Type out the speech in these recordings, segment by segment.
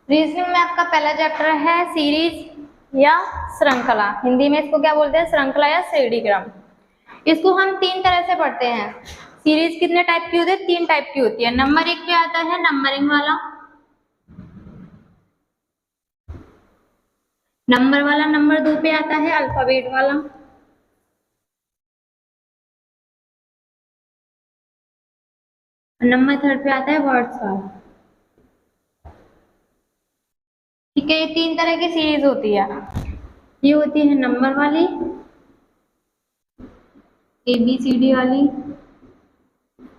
Reasoning में आपका पहला चैप्टर है सीरीज या श्रृंखला, हिंदी में इसको क्या बोलते हैं, श्रृंखला या श्रेणी क्रम। इसको हम तीन तरह से पढ़ते हैं। सीरीज कितने टाइप की होती है, तीन टाइप की होती है। नंबर 1 पे आता है नंबरिंग वाला, नंबर 2 पे आता है अल्फाबेट वाला, नंबर 3 पे आता है वर्ड्स वाला। ठीक है, ये तीन तरह की सीरीज होती है। ये होती है नंबर वाली, ABCD वाली,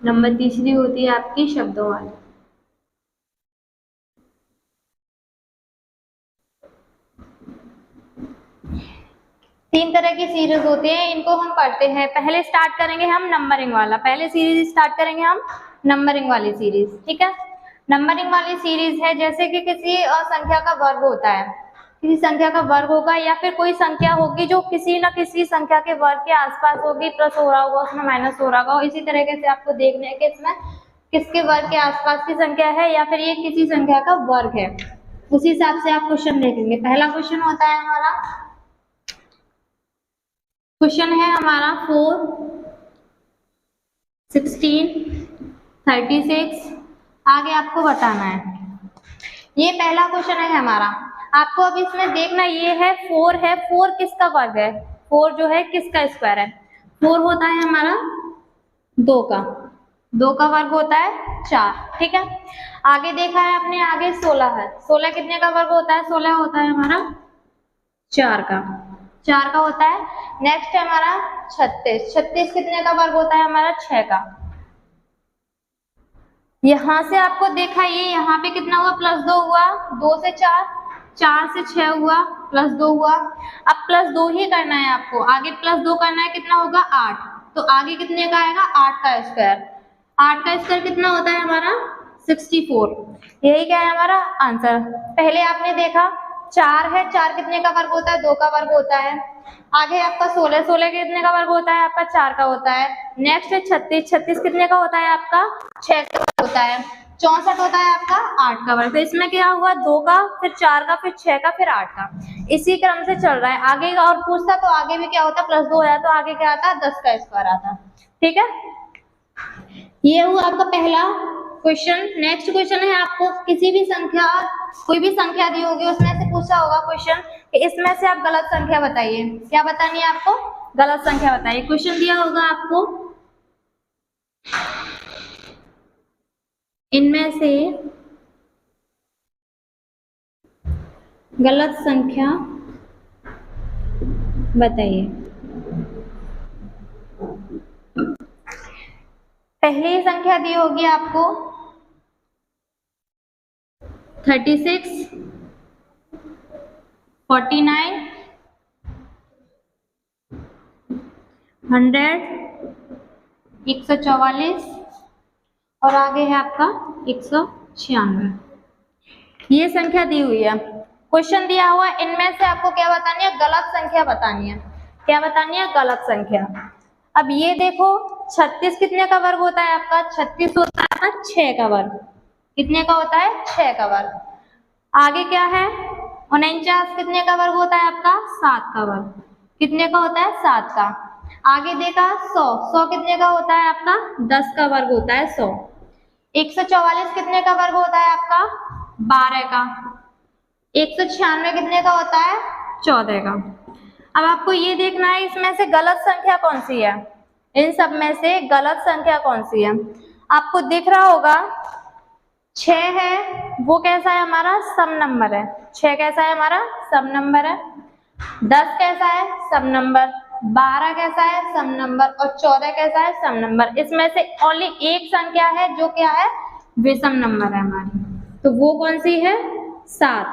नंबर तीसरी होती है आपकी शब्दों वाली। तीन तरह की सीरीज होती है, इनको हम पढ़ते हैं। पहले स्टार्ट करेंगे हम नंबरिंग वाला, पहले सीरीज स्टार्ट करेंगे हम नंबरिंग वाली सीरीज। ठीक है, नंबरिंग वाली सीरीज है जैसे कि किसी संख्या का वर्ग होता है, किसी संख्या का वर्ग होगा या फिर कोई संख्या होगी जो किसी न किसी संख्या के वर्ग के आसपास होगी, प्लस हो रहा होगा उसमें माइनस हो रहा होगा। इसी तरीके से आपको देखना है कि इसमें किसके वर्ग के आसपास की संख्या है या फिर ये किसी संख्या का वर्ग है, उसी हिसाब से आप क्वेश्चन देखेंगे। पहला क्वेश्चन होता है हमारा, क्वेश्चन है हमारा 4, 16, 36, आगे आपको बताना है। ये पहला क्वेश्चन है हमारा। आपको अब इसमें देखना ये है 4 है, 4 किसका वर्ग है, 4 जो है किसका स्क्वायर है। 4 होता है हमारा 2 का, 2 का वर्ग होता है 4। ठीक है, आगे देखा है आपने, आगे 16 है, 16 कितने का वर्ग होता है, 16 होता है हमारा 4 का, 4 का होता है। नेक्स्ट है हमारा 36, 36 कितने का वर्ग होता है हमारा 6 का। यहां से आपको देखा ये यहाँ पे कितना हुआ, +2 हुआ, 2 से 4, 4 से 6 हुआ, +2 हुआ। अब +2 ही करना है आपको, आगे +2 करना है, कितना होगा 8, तो आगे कितने का आएगा 8 का स्क्वायर। 8 का स्क्वायर कितना होता है हमारा 64। यही क्या है हमारा आंसर। पहले आपने देखा 4 है, 4 कितने का वर्ग होता है, 2 का वर्ग होता है। आगे आपका 16, 16 कितने का वर्ग होता है आपका 4 का होता है। नेक्स्ट है 36, 36 कितने का होता है आपका 6 का होता है। 64 होता है आपका 8 का वर्ग। तो इसमें क्या हुआ 2 का, फिर 4 का, फिर 6 का, फिर 8 का, इसी क्रम से चल रहा है। आगे और पूछता तो आगे भी क्या होता, +2 होता तो आगे क्या आता 10 का स्क्वायर आता। ठीक है, ये हुआ आपका पहला क्वेश्चन। नेक्स्ट क्वेश्चन है, आपको किसी भी संख्या, कोई भी संख्या दी होगी उसमें से पूछा होगा क्वेश्चन कि इसमें से आप गलत संख्या बताइए। क्या बतानी है आपको, गलत संख्या बताइए। क्वेश्चन दिया होगा आपको, इनमें से गलत संख्या बताइए। पहली संख्या दी होगी आपको 36, 49, 100, 144 और आगे है आपका 196। ये संख्या दी हुई है, क्वेश्चन दिया हुआ, इनमें से आपको क्या बतानी है, गलत संख्या बतानी है। क्या बतानी है, गलत संख्या। अब ये देखो 36 कितने का वर्ग होता है आपका, 36 होता है आपका 6 का वर्ग। कितने का होता है 6 का वर्ग। आगे क्या है 49 कितने का वर्ग होता है आपका 7 का वर्ग। कितने का होता है 7 का। आगे देखा 100, 100 कितने का होता है आपका 10 का वर्ग होता है 100। 144 कितने का वर्ग होता है आपका 12 का। 196 कितने का होता है 14 का। अब आपको ये देखना है इसमें से गलत संख्या कौन सी है, इन सब में से गलत संख्या कौन सी है। आपको दिख रहा होगा 6 है, वो कैसा है हमारा सम नंबर है। 6 कैसा है हमारा सम नंबर है। 10 कैसा है सम नंबर, 12 कैसा है सम नंबर और 14 कैसा है सम नंबर। इसमें से ओनली एक संख्या है जो क्या है विषम नंबर है हमारी, तो वो कौन सी है 7।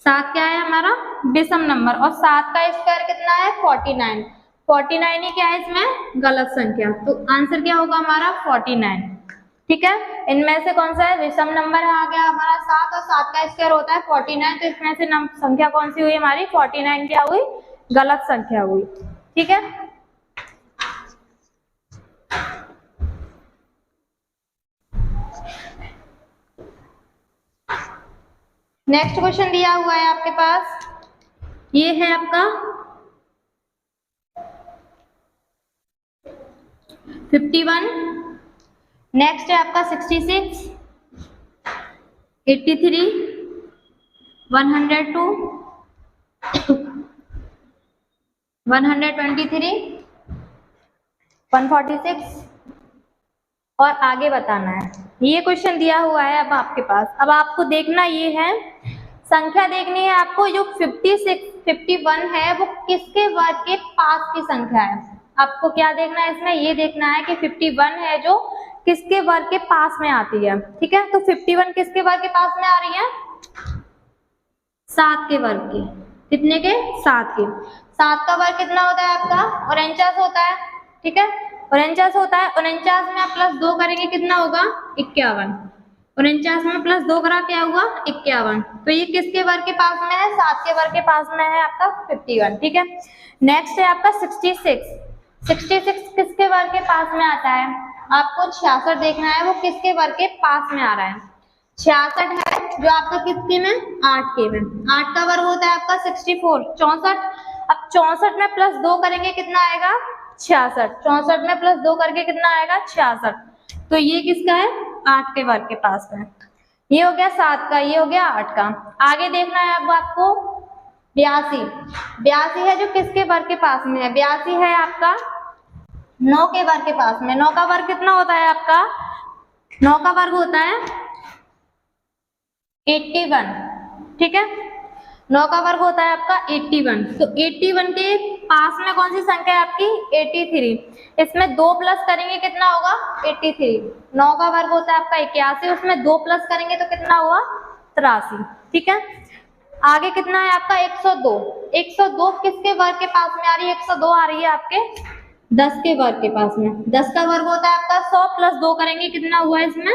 7 क्या है हमारा विषम नंबर, और 7 का स्क्वायर कितना है 49। 49 ही क्या है इसमें गलत संख्या, तो आंसर क्या होगा हमारा 49। ठीक है, इनमें से कौन सा है विषम नंबर है, आ गया हमारा 7 और 7 का स्क्वायर होता है 49, तो इसमें से संख्या कौन सी हुई हमारी 49 क्या हुई गलत संख्या हुई। ठीक है, नेक्स्ट क्वेश्चन दिया हुआ है आपके पास, ये है आपका 51, नेक्स्ट है आपका 66, 83, 102, 123, 146 और आगे बताना है। ये क्वेश्चन दिया हुआ है अब आपके पास, अब आपको देखना ये है संख्या देखनी है आपको, जो 56 51 है वो किसके वर्ग के पास की संख्या है। आपको क्या देखना है इसमें, ये देखना है कि 51 है जो किसके वर्ग के पास में आती है। ठीक है, तो 51 किसके वर्ग के पास में आ रही है 7 के वर्ग के, कितने के 7 के। 7 का वर्ग कितना होता है आपका 49 होता है। ठीक है, 49 होता है, 49 में आप प्लस 2 करेंगे कितना होगा 51, 49 में प्लस 2 करा क्या हुआ 51, तो ये किसके वर्ग के पास में है 7 के वर्ग के पास में है आपका 51। ठीक है, नेक्स्ट है आपका 66, 66 किसके वर्ग के पास में आता है, आपको 66 देखना है वो किसके वर्ग के पास में आ रहा है। 66 है जो आपका किसके में 8 के में, 8 का वर्ग होता है आपका 64 64, अब 64 में प्लस 2 करेंगे कितना आएगा 66, 64 में प्लस 2 करके कितना आएगा 66, तो ये किसका है 8 के वर्ग के पास में। ये हो गया 7 का, ये हो गया 8 का। आगे देखना है अब आपको 82, 82 है जो किसके वर्ग के पास में है, 82 है आपका 9 के वर्ग के पास में। 9 का वर्ग कितना होता है आपका, 9 का वर्ग होता है 81। ठीक है, 9 का वर्ग होता है आपका 81, तो 81 के पास में कौन सी संख्या है आपकी 83, इसमें 2 प्लस करेंगे कितना होगा 83। 9 का वर्ग होता है आपका 81, उसमें 2 प्लस करेंगे तो कितना हुआ 83। ठीक है, आगे कितना है आपका 102, 102 किसके वर्ग के पास में आ रही है 102 आ रही है आपके 10 के वर्ग के पास में। 10 का वर्ग होता है आपका 100 प्लस 2 करेंगे कितना हुआ इसमें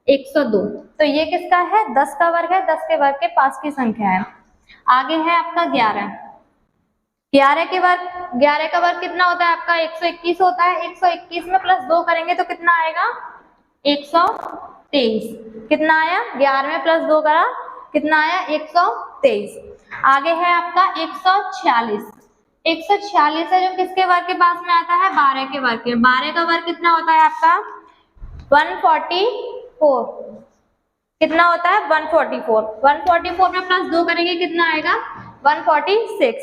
102, तो ये किसका है 10 का वर्ग है, 10 के वर्ग के पास की संख्या है। आगे है आपका 11, 11 के वर्ग, 11 का वर्ग कितना होता है आपका 121 होता है। 121 में प्लस 2 करेंगे तो कितना आएगा 123, कितना आया 11 में प्लस 2 करा कितना आया 123। आगे है आपका 146, 146 है जो किसके वर्ग के पास में आता है 12 के वर्ग के। 12 का वर्ग कितना होता है आपका 144, कितना होता है 144, 144 में प्लस 2 करेंगे कितना आएगा 146।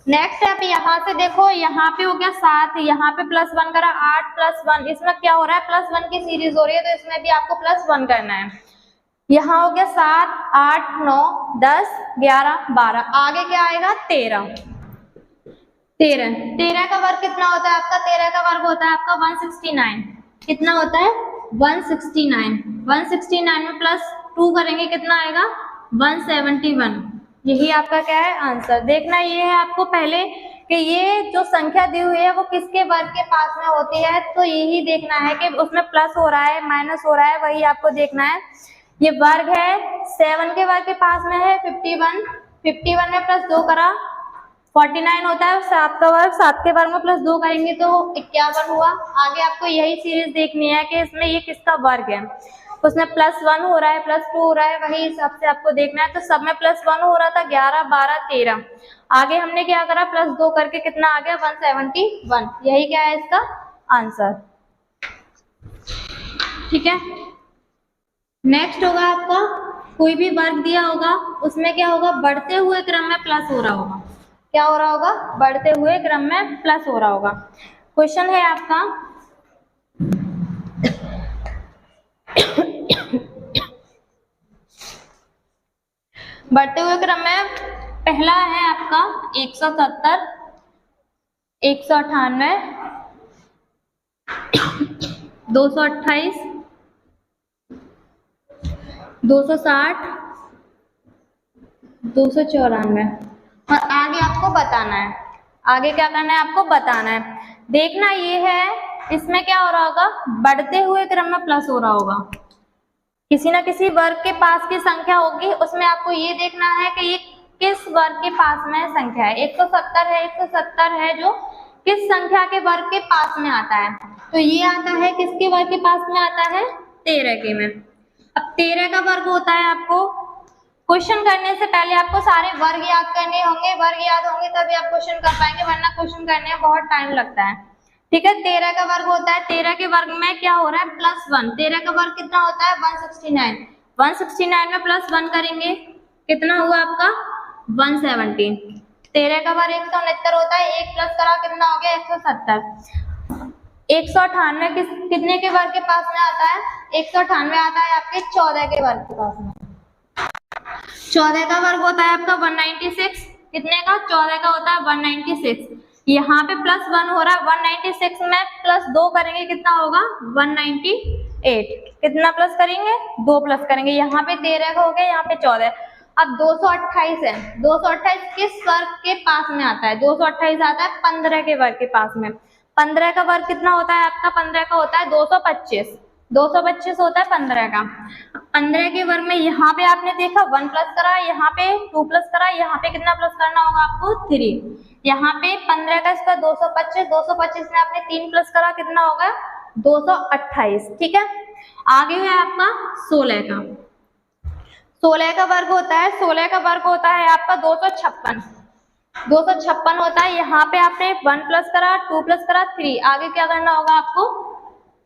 नेक्स्ट है यहाँ से देखो, यहाँ पे हो गया 7, यहाँ पे प्लस 1 करा 8 प्लस 1, इसमें क्या हो रहा है प्लस 1 की सीरीज हो रही है, तो इसमें भी आपको प्लस 1 करना है। यहाँ हो गया 7 8 9 10 11 12, आगे क्या आएगा 13, 13 का वर्ग कितना होता है आपका 13 का वर्ग होता है आपका 169, कितना होता है 169, 169 में प्लस 2 करेंगे कितना आएगा 171। यही आपका क्या है आंसर। देखना ये है आपको पहले कि ये जो संख्या दी हुई है वो किसके वर्ग के पास में होती है, तो यही देखना है कि उसमें प्लस हो रहा है माइनस हो रहा है, वही आपको देखना है। ये वर्ग है 7 के वर्ग के पास में है 51, 51 में प्लस 2 करा 49 होता है। 7 का वर्ग 7 के वर्ग में प्लस 2 करेंगे तो 51 हुआ। आगे आपको यही सीरीज देखनी है कि इसमें ये किसका वर्ग है, उसमें प्लस 1 हो रहा है प्लस 2 हो रहा है, वही हिसाब से आपको देखना है। तो सब में प्लस 1 हो रहा था 11 12 13, आगे हमने क्या करा प्लस 2 करके कितना आ गया 171, यही क्या है इसका आंसर। ठीक है, नेक्स्ट होगा आपका कोई भी वर्ग दिया होगा उसमें क्या होगा बढ़ते हुए क्रम में प्लस हो रहा होगा, क्या हो रहा होगा बढ़ते हुए क्रम में प्लस हो रहा होगा। क्वेश्चन है आपका बढ़ते हुए क्रम में पहला है आपका 170, 198, 228, 260, 294। और आगे आपको बताना है, आगे क्या करना है आपको बताना है। देखना ये है, इसमें क्या हो रहा होगा, बढ़ते हुए क्रम में प्लस हो रहा होगा। किसी ना किसी वर्ग के पास की संख्या होगी, उसमें आपको ये देखना है कि ये किस वर्ग के पास में संख्या है। 170 है, 170 है जो किस संख्या के वर्ग के पास में आता है, तो ये आता है किसके वर्ग के पास में आता है, 13 के में। अब 13 का वर्ग होता है, आपको क्वेश्चन करने से पहले आपको सारे वर्ग याद करने होंगे, वर्ग याद होंगे तभी आप क्वेश्चन कर पाएंगे, वरना क्वेश्चन करने में बहुत टाइम लगता है। ठीक है, 13 का वर्ग होता है, 13 के वर्ग में क्या हो रहा है, +1। 13 का वर्ग कितना होता है, 169। 169 में +1 करेंगे, कितना हुआ आपका, 170। 13 का वर्ग 169 होता है, 1 प्लस करा कितना हो गया, 170। 198 कितने के वर्ग के पास में आता है, 198 आता है आपके 14 के वर्ग के पास में। 14 का वर्ग होता है आपका 196। कितने का, 14 का होता है 196। यहाँ पे +1 हो रहा है, 196 में +2 करेंगे कितना होगा, 198। कितना प्लस करेंगे, 2 प्लस करेंगे। यहाँ पे 13 का हो गया, यहाँ पे 14। अब 228 है, 228 किस वर्ग के पास में आता है, 228 आता है 15 के वर्ग के पास में। 15 का वर्ग कितना होता है आपका, 15 का होता है 225। 225 होता है 15 का। 15 के वर्ग में यहाँ पे आपने देखा 1 प्लस करा, यहाँ पे 2 प्लस करा, यहाँ पे कितना प्लस करना होगा आपको, 3। यहाँ पे 15 का इसका 225, 225 में आपने 3 प्लस करा, कितना होगा, 228। ठीक है, आगे है आपका 16 का। 16 का वर्ग होता है, 16 का वर्ग होता है आपका 256। 256 होता है, यहाँ पे आपने 1 प्लस करा, 2 प्लस करा, 3। आगे क्या करना होगा आपको,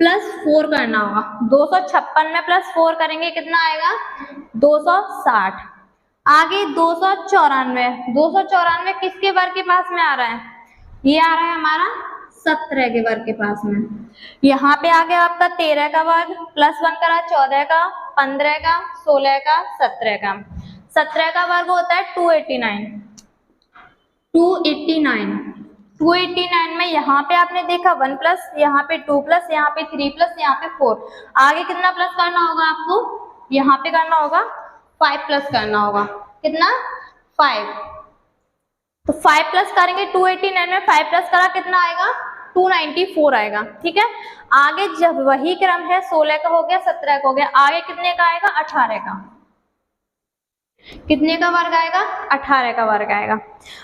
+4 करना होगा। 256 में +4 करेंगे कितना आएगा, 260। आगे 294। 294 किसके वर्ग के पास में आ रहा है, ये आ रहा है हमारा 17 के वर्ग के पास में। यहाँ पे आ गया आपका 13 का वर्ग, +1 करा, 14 का, 15 का, 16 का, 17 का। 17 का वर्ग होता है 289। 289 में यहाँ पे आपने देखा 1 प्लस, यहाँ पे 2 प्लस, यहाँ पे 3 प्लस, यहाँ पे 4। आगे कितना प्लस करना होगा आपको, यहाँ पे करना होगा 5 प्लस करना होगा, कितना, 5। तो 5 प्लस करेंगे, 289 में 5 प्लस करा कितना आएगा, 294 आएगा। ठीक है, आगे जब वही क्रम है, 16 का हो गया, 17 का हो गया, आगे कितने का आएगा, 18 का। कितने का वर्ग आएगा, 18 का वर्ग आएगा।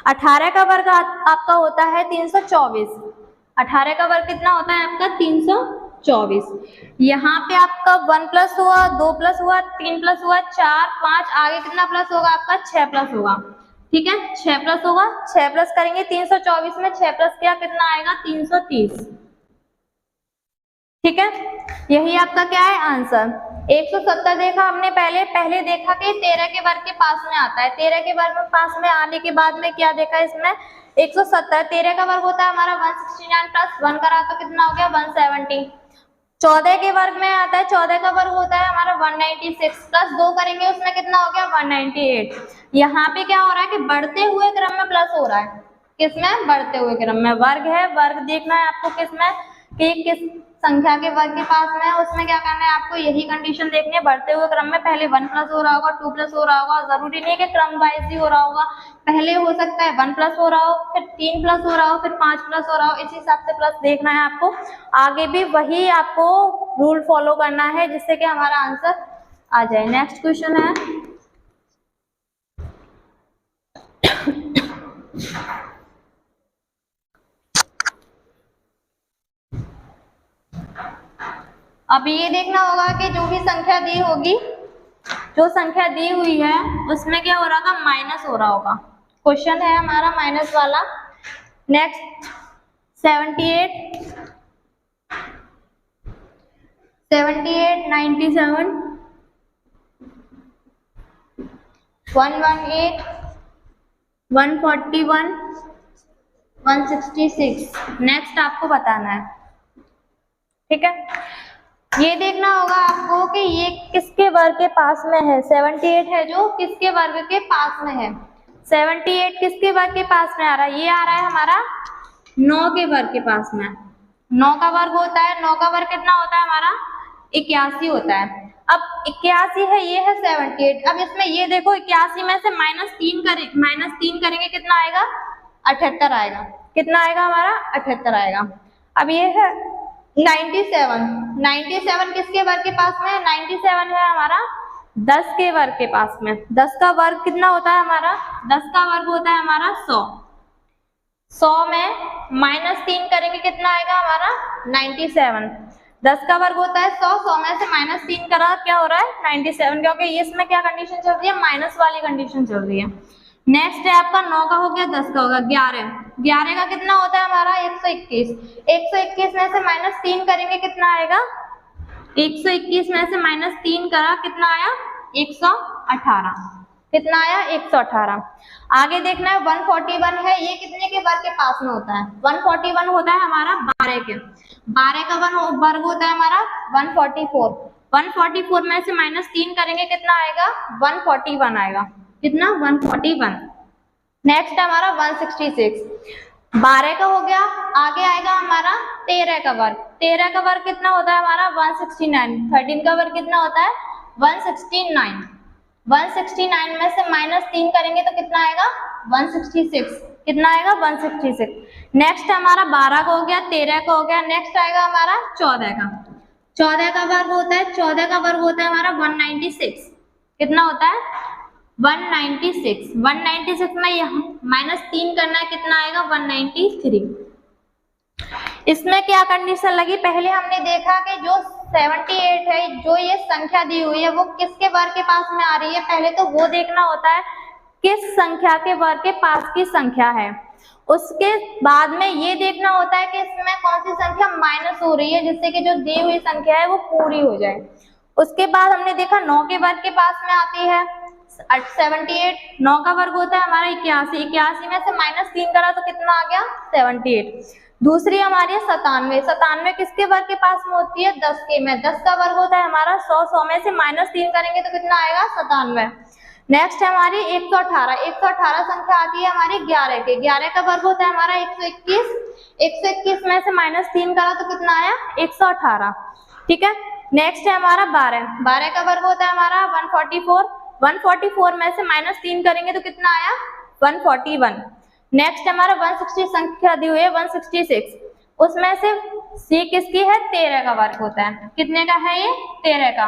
18 का वर्ग आपका होता है 324। 18 का वर्ग कितना होता है आपका, 324। यहाँ पे आपका 1 प्लस हुआ, 2 प्लस हुआ, 3 प्लस हुआ, 4, 5, आगे कितना प्लस होगा आपका, 6 प्लस होगा। ठीक है, 6 प्लस होगा, 6 प्लस करेंगे, 324 में 6 प्लस किया कितना आएगा, 330। ठीक है, यही आपका क्या है आंसर। 170 देखा हमने पहले देखा कि 13 के वर्ग के पास में आता है। 13 के वर्ग में पास में आने के बाद में क्या देखा इसमें, 170। 13 का वर्ग होता है हमारा 169 प्लस 1 करा तो कितना हो गया, 170। 14 के वर्ग में आता है, 14 का वर्ग होता है हमारा 196 प्लस 2 करेंगे उसमें कितना हो गया, 198। यहाँ पे क्या हो रहा है कि बढ़ते हुए क्रम में प्लस हो रहा है, किसमें, बढ़ते हुए क्रम में। वर्ग है, वर्ग देखना है आपको किसमें, कि किस संख्या के वर्ग के पास में है, उसमें क्या करना है आपको, यही कंडीशन देखनी है। बढ़ते हुए क्रम में पहले 1 प्लस हो रहा होगा, 2 प्लस हो रहा होगा, जरूरी नहीं है कि क्रम वाइज ही हो रहा होगा। पहले हो सकता है 1 प्लस हो रहा हो, फिर 3 प्लस हो रहा हो, फिर 5 प्लस हो रहा हो, इस हिसाब से प्लस देखना है आपको। आगे भी वही आपको रूल फॉलो करना है जिससे कि हमारा आंसर आ जाए। नेक्स्ट क्वेश्चन है अब ये देखना होगा कि जो भी संख्या दी होगी, जो संख्या दी हुई है उसमें क्या हो रहा होगा, माइनस हो रहा होगा। क्वेश्चन है हमारा माइनस वाला। नेक्स्ट 78, 97, 118, 141, 166। नेक्स्ट आपको बताना है। ठीक है, ये देखना होगा आपको कि ये किसके वर्ग के पास में है। 78 है जो किसके वर्ग के पास में है, 78 किसके वर्ग के पास में आ रहा है, ये आ रहा है हमारा 9 के वर्ग के पास में। 9 का वर्ग होता है, 9 का वर्ग कितना होता है हमारा, 81 होता है। अब 81 है, ये है 78। अब इसमें ये देखो 81 में से -3 करेंगे कितना आएगा? 78 आएगा। कितना आएगा हमारा? 78 आएगा। अब ये है 97 किसके वर्ग के पास में है? 97 है हमारा 10 के वर्ग के पास में। 10 का वर्ग कितना होता है हमारा? 10 का वर्ग होता है हमारा 100। 100 में -3 करेंगे कितना आएगा हमारा? 97। 10 का वर्ग होता है 100, 100 में से -3 करा क्या हो रहा है? 97, क्योंकि ये इसमें क्या कंडीशन चल रही है? माइनस वाली कंडीशन चल रही है। नेक्स्ट है आपका 9 का हो गया, 10 का होगा 11। 11 का कितना होता है हमारा? 121। 121 में से -3 करेंगे कितना आएगा? 121 में से -3 करा कितना आया? 118। कितना आया? 118। आगे देखना है 141 है, ये कितने के वर्ग के पास में होता है? 141 होता है हमारा 12 के। 12 का वर्ग होता है हमारा 144। 144 में से -3 करेंगे कितना आएगा? 141 आएगा। कितना? 141। नेक्स्ट हमारा 166। 12 का हो गया। आगे आएगा हमारा 13 का वर्ग। 13 का वर्ग कितना होता है हमारा? 169। 13 का वर्ग कितना होता है? 169। 169 में से -3 करेंगे तो कितना आएगा? 166। कितना आएगा? 166। नेक्स्ट हमारा 12 का हो गया, 13 का हो गया। नेक्स्ट आएगा हमारा 14 का। 14 का वर्ग होता है, 14 का वर्ग होता है हमारा 196। कितना होता है? 196। 196 में यहाँ -3 करना है कितना आएगा? 193। इसमें क्या कंडीशन लगी? पहले हमने देखा कि जो 78 है, जो ये संख्या दी हुई है, वो किसके वर्ग के पास में आ रही है? पहले तो वो देखना होता है किस संख्या के वर्ग के पास की संख्या है। उसके बाद में ये देखना होता है कि इसमें कौन सी संख्या माइनस हो रही है, जिससे कि जो दी हुई संख्या है वो पूरी हो जाए। उसके बाद हमने देखा 9 के वर्ग के पास में आती है 78। 9 का वर्ग होता है हमारा 81। 81 में से -3 करा तो कितना आ गया? 78। दूसरी हमारी है 97। 97 किसके वर्ग के पास में होती है? 10 के में। 10 का वर्ग होता है हमारा 100। 100 में से -3 करेंगे तो कितना आएगा? 97। नेक्स्ट है हमारी 118। 118 संख्या आती है हमारी 11 के। 11 का वर्ग होता है हमारा 121। 121 में से -3 करा तो कितना आया? 118। ठीक है। नेक्स्ट है हमारा 12। 12 का वर्ग होता है हमारा 144। 144 में से -3 करेंगे तो कितना आया? 141। नेक्स्ट हमारा 160 संख्या दी हुई है 166। उसमें से सी किसकी है? 13 का वर्ग होता है। कितने का है ये? 13 का।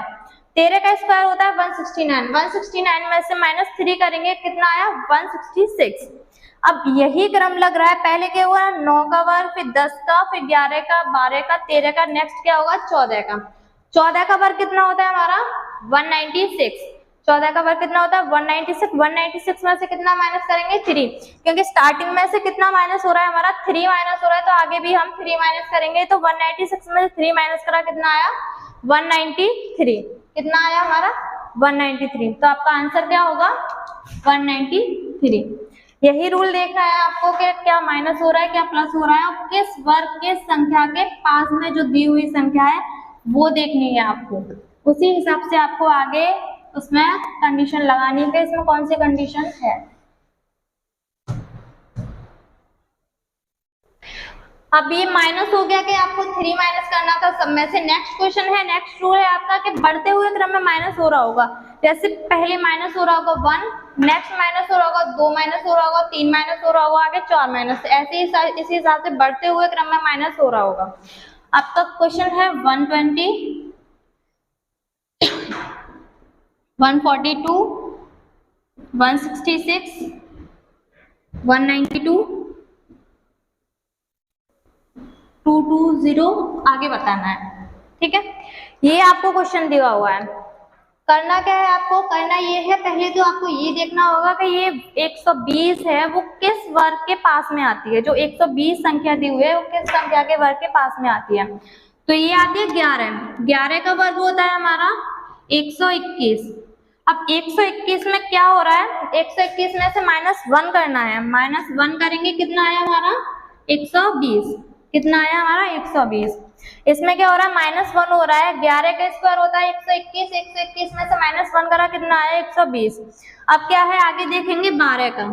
13 का स्क्वायर होता है 169। 169 में से -3 करेंगे कितना आया? 166। अब यही क्रम लग रहा है। पहले क्या हुआ? 9 का वर्ग, फिर 10 का, फिर 11 का, 12 का, 13 का। नेक्स्ट क्या होगा? 14 का। 14 का वर्ग कितना होता है हमारा? 196। 14 का वर्ग कितना होता है? 196। 196 में से कितना माइनस करेंगे? 3, क्योंकि स्टार्टिंग में से कितना माइनस हो रहा है हमारा? 3 माइनस हो रहा है, तो आगे भी हम 3 माइनस करेंगे। तो 196 में से 3 माइनस करा कितना आया? 193। कितना आया हमारा? 193। तो आपका आंसर क्या होगा? 193। यही रूल देखना है आपको कि क्या माइनस हो रहा है, क्या प्लस हो रहा है, और किस वर्ग के संख्या के पास में जो दी हुई संख्या है वो देखनी है आपको। उसी हिसाब से आपको आगे उसमें कंडीशन लगानी है, इसमें कौन सी कंडीशन है। अब ये माइनस हो गया कि आपको 3 माइनस करना था सब में से। नेक्स्ट क्वेश्चन है, नेक्स्ट रूल है आपका कि बढ़ते हुए क्रम में माइनस हो रहा होगा। जैसे पहले माइनस हो रहा होगा 1, नेक्स्ट माइनस हो रहा होगा 2 माइनस हो रहा होगा, 3 माइनस हो रहा होगा, आगे 4 माइनस। ऐसे ही इसी हिसाब से बढ़ते हुए क्रम में माइनस हो रहा होगा। आपका क्वेश्चन है 120, 142, 166, 192, 220 आगे बताना है। ठीक है, ये आपको क्वेश्चन दिया हुआ है। करना क्या है आपको? करना ये है, पहले तो आपको ये देखना होगा कि ये 120 है वो किस वर्ग के पास में आती है। जो 120 संख्या दी हुई है वो किस संख्या के वर्ग के पास में आती है? तो ये आती है 11। 11 का वर्ग होता है हमारा 121। अब 121 में क्या हो रहा है? 121 में से -1 करना है। -1 करेंगे कितना आया हमारा? 120। कितना आया हमारा? 120। इसमें क्या हो रहा है? -1 हो रहा है। 11 का स्क्वायर होता है 121। 121 में से -1 करा कितना आया? 120। अब क्या है आगे देखेंगे 12 का।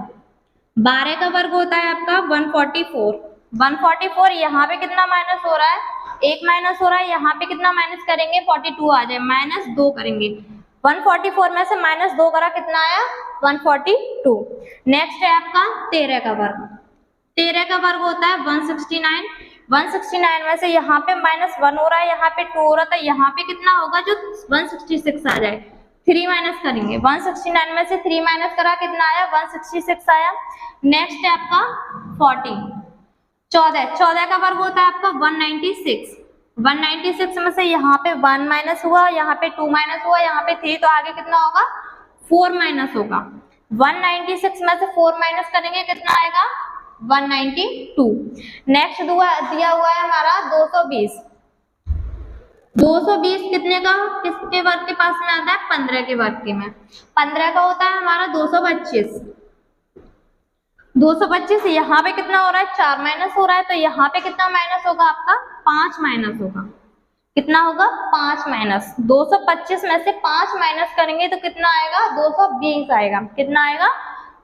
12 का वर्ग होता है आपका 144। 144 यहाँ पे कितना माइनस हो रहा है? एक माइनस हो रहा है, यहाँ पे कितना माइनस करेंगे 42 आ जाए, माइनस 2 करेंगे, 144 में से माइनस 2 करा कितना आया 142। नेक्स्ट है आपका 13 का वर्ग, 13 का वर्ग होता है 169, 169 में से यहाँ पे माइनस 1 हो रहा है, यहाँ पे 2 हो रहा था, यहाँ पे कितना होगा जो 166 आ जाए, 3 माइनस करेंगे, 169 में से 3 माइनस करा कितना आया 166 आया। नेक्स्ट है आपका 14, 14 का वर्ग होता है आपका 196, 196 में से यहाँ पे 1 माइनस हुआ, यहाँ पे 2 माइनस हुआ, यहाँ पे 3, तो आगे कितना होगा 4 माइनस होगा, 196 में से 4 माइनस करेंगे कितना आएगा 192। नेक्स्ट दिया हुआ है हमारा 220, 220 कितने का, किसके वर्ग के पास में आता है 15 के वर्ग के में, 15 का होता है हमारा 225, 225 यहाँ पे कितना हो रहा है 4 माइनस हो रहा है, तो यहाँ पे कितना माइनस होगा आपका 5 माइनस होगा, कितना होगा 5 माइनस, 225 में से 5 माइनस करेंगे तो कितना आएगा 220 आएगा, कितना आएगा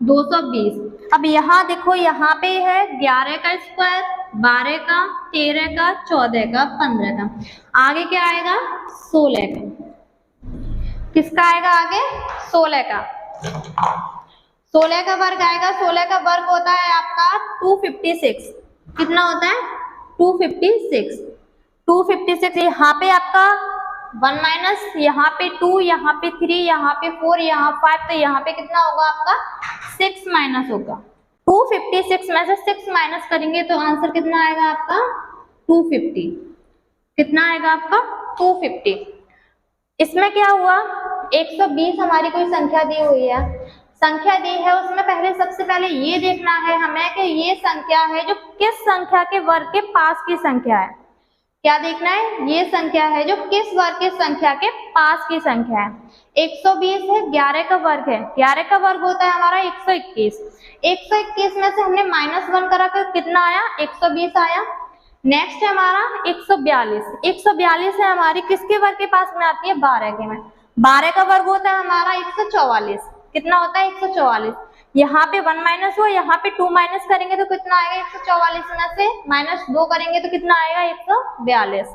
220। अब यहाँ देखो यहाँ पे है 11 का स्क्वायर, 12 का, 13 का, 14 का, 15 का, आगे क्या आएगा 16 का, किसका आएगा आगे 16 का, 16 का वर्ग आएगा, 16 का वर्ग होता है आपका 256, कितना होता है 256, 256 यहाँ पे आपका 1 माइनस, यहाँ पे 2, यहाँ पे 3, यहाँ पे 4, यहाँ 5, तो यहाँ पे कितना होगा आपका 6 माइनस होगा, 256 में से 6 माइनस करेंगे तो आंसर कितना आएगा आपका 250, कितना आएगा आपका 250। इसमें क्या हुआ 120 हमारी कोई संख्या दी हुई है, संख्या दी है उसमें पहले सबसे पहले ये देखना है हमें कि ये संख्या है जो किस संख्या के वर्ग के पास की संख्या है, क्या देखना है ये संख्या है जो किस वर्ग की संख्या के पास की संख्या है। 120 है, 11 का वर्ग है, 11 का वर्ग होता है हमारा 121, 121 में से हमने -1 करा कर कितना आया 120 आया। नेक्स्ट है हमारा 142, 142 है हमारी किसके वर्ग के पास में आती है 12 के में, 12 का वर्ग होता है हमारा 144, कितना होता है 144, यहाँ पे 1 माइनस हुआ, यहाँ पे 2 माइनस करेंगे तो कितना आएगा 144 में से -2 करेंगे तो कितना आएगा 142।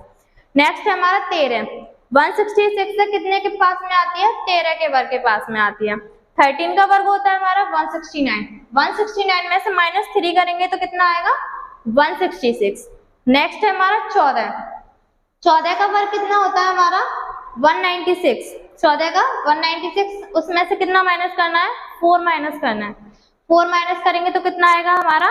नेक्स्ट है हमारा 13, 166 से कितने के पास में आती है 13 के वर्ग के पास में आती है। 13 का वर्ग होता है हमारा 169, 169 में से -3 करेंगे तो कितना आएगा 166। नेक्स्ट है हमारा 14, 14 का वर्ग कितना होता है हमारा 196, 14 का 196, उसमें से कितना माइनस करना है 4 माइनस करना है, 4 माइनस करेंगे तो कितना आएगा हमारा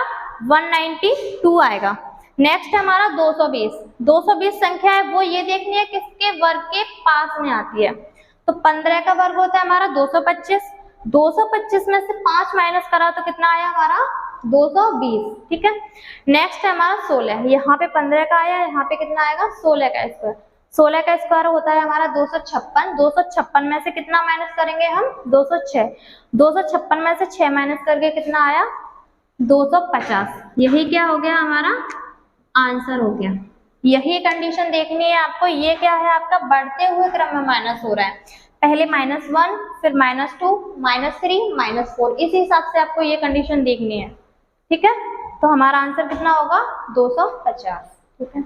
192 आएगा। नेक्स्ट है हमारा 220, 220 संख्या है वो ये देखनी है किसके वर्ग के पास में आती है, तो 15 का वर्ग होता है हमारा 225, 225 में से 5 माइनस करा तो कितना आया हमारा 220, ठीक है। नेक्स्ट है हमारा 16, यहाँ पे 15 का आया, यहाँ पे कितना आएगा 16 का स्क्वायर, 16 का स्क्वायर होता है हमारा 256, 256 में से कितना माइनस करेंगे हम 206, 256 में से 6 माइनस करके कितना आया 250, यही क्या हो गया हमारा आंसर हो गया। यही कंडीशन देखनी है आपको, ये क्या है आपका बढ़ते हुए क्रम में माइनस हो रहा है, पहले -1 फिर -2 -3 -4, इसी हिसाब से आपको ये कंडीशन देखनी है, ठीक है। तो हमारा आंसर कितना होगा 250, ठीक है।